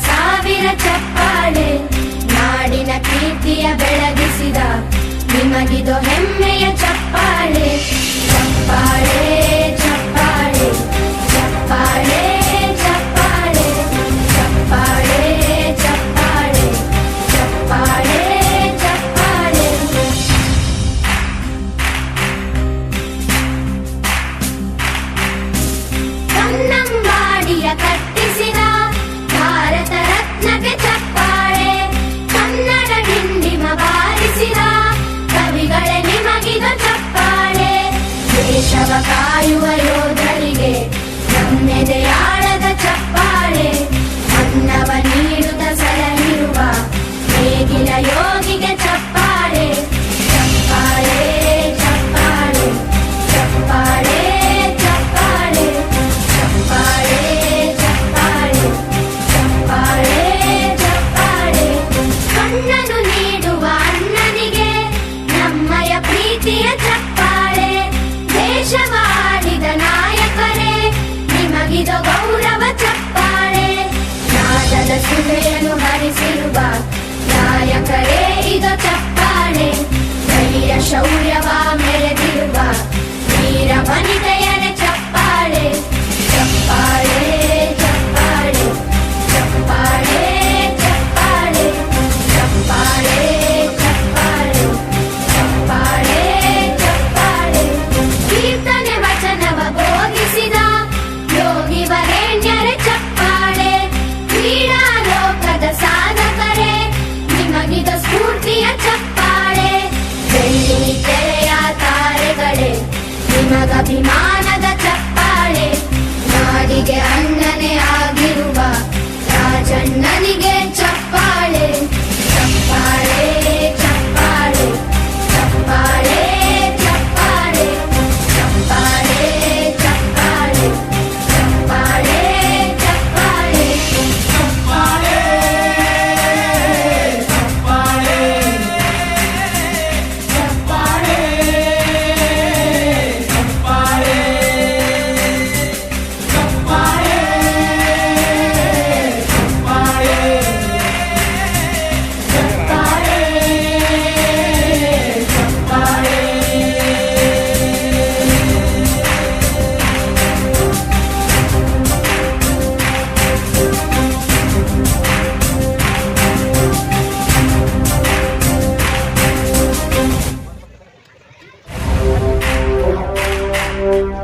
ಸಾವಿರ ಚಪ್ಪಾಳೆ, ನಾಡಿನ ಕೀರ್ತಿಯ ಬೆಳಗಿಸಿದ ನಿಮಗಿದು ಹೆಮ್ಮೆಯ ಚಪ್ಪಾಳೆ. ಚಪ್ಪಾಳೆ ಚಪ್ಪಾಳೆ ಚಪ್ಪಾಳೆ ಚಪ್ಪಾಳೆ ಚಪ್ಪಾಳೆ ಚಪ್ಪಾಳೆ ಚಪ್ಪಾಳೆ ಚಪ್ಪಾಳೆ. ಕನ್ನಂಬಾಡಿಯ ಕಟ್ಟಿಸಿದ ಭಾರತ ರತ್ನಕ್ಕೆ ಚಪ್ಪಾಳೆ, ಕನ್ನಡ ಡಿಂಡಿಮ ಬಾರಿಸಿದ ಕವಿಗಳೇ ನಿಮಗಿದು ಚಪ್ಪಾಳೆ. ದೇಶವ ಕಾಯುವ ಯೋಧರಿಗೆ ನಮ್ಮೆದೆಯಾಳದ ಚಪ್ಪಾಳೆ, ಅನ್ನವ ನೀಡುತ್ತ ಸಲಹಿರುವ ನೇಗಿಲ ಯೋಗಿಗೆ ಚಪ್ಪಾಳೆ. ಚಪ್ಪಾಳೆ ಚಪ್ಪಾಳೆ ಚಪ್ಪಾಳೆ ಚಪ್ಪಾಳೆ ಚಪ್ಪಾಳೆ ಚಪ್ಪಾಳೆ ಚಪ್ಪಾಳೆ ಚಪ್ಪಾಳೆ. ಕಣ್ಣನು ನೀಡುವ ಅಣ್ಣನಿಗೆ ನಮ್ಮಯ ಪ್ರೀತಿಯ ಚಪ್ಪಾಳೆ, ದೇಶವಾಡಿದ ನಾಯಕರೇ ನಿಮಗಿದು ಗೌರವ ಚಪ್ಪಾಳೆ. ನಾದದ ಸುಧೆಯನ್ನು ಹರಿಸಿರುವ ನಾಯಕರೇ ಇದು ಚಪ್ಪಾಳೆ, ಧೈರ್ಯ ಶೌರ್ಯವ ಮೆರೆದಿರುವ ವೀರ ವನಿತೆಯರ ಚಪ್ಪಾಳೆ. ಚಪ್ಪಾಳೆ ಚಪ್ಪಾಳೆ ಚಪ್ಪಾಳೆ ಚಪ್ಪಾಳೆ ಚಪ್ಪಾಳೆ ಚಪ್ಪಾಳೆ ಚಪ್ಪಾಳೆ ಚಪ್ಪಾಳೆ. ಕೀರ್ತನೆ ವಚನವ ಬೋಧಿಸಿದ ಯೋಗಿ ವರೇಣ್ಯರ ಚಪ್ಪಾಳೆ, ಕ್ರೀಡಾ ಲೋಕದ ಸಾಧಕರೇ ನಿಮಗಿದು ಸ್ಫೂರ್ತಿಯ ಚಪ್ಪಾಳೆ. ಬೆಳ್ಳಿ ತೆರೆಯ ತಾರೆಗಳೇ ನಿಮಗಭಿಮಾನದ ಚಪ್ಪಾಳೆ, ನಾಡಿಗೆ ಅಣ್ಣನೇ ಆಗಿರುವ ರಾಜಣ್ಣನಿಗೆ ಚಪ್ಪಾಳೆ. ಚಪ್ಪಾಳೆ ಚಪ್ಪಾಳೆ ಚಪ್ಪಾಳೆ ಚಪ್ಪಾಳೆ ಚಪ್ಪಾಳೆ ಚಪ್ಪಾಳೆ ಚಪ್ಪಾಳೆ ಚಪ್ಪಾಳೆ ಚಪ್ಪಾಳೆ ಚಪ್ಪಾಳೆ Thank you.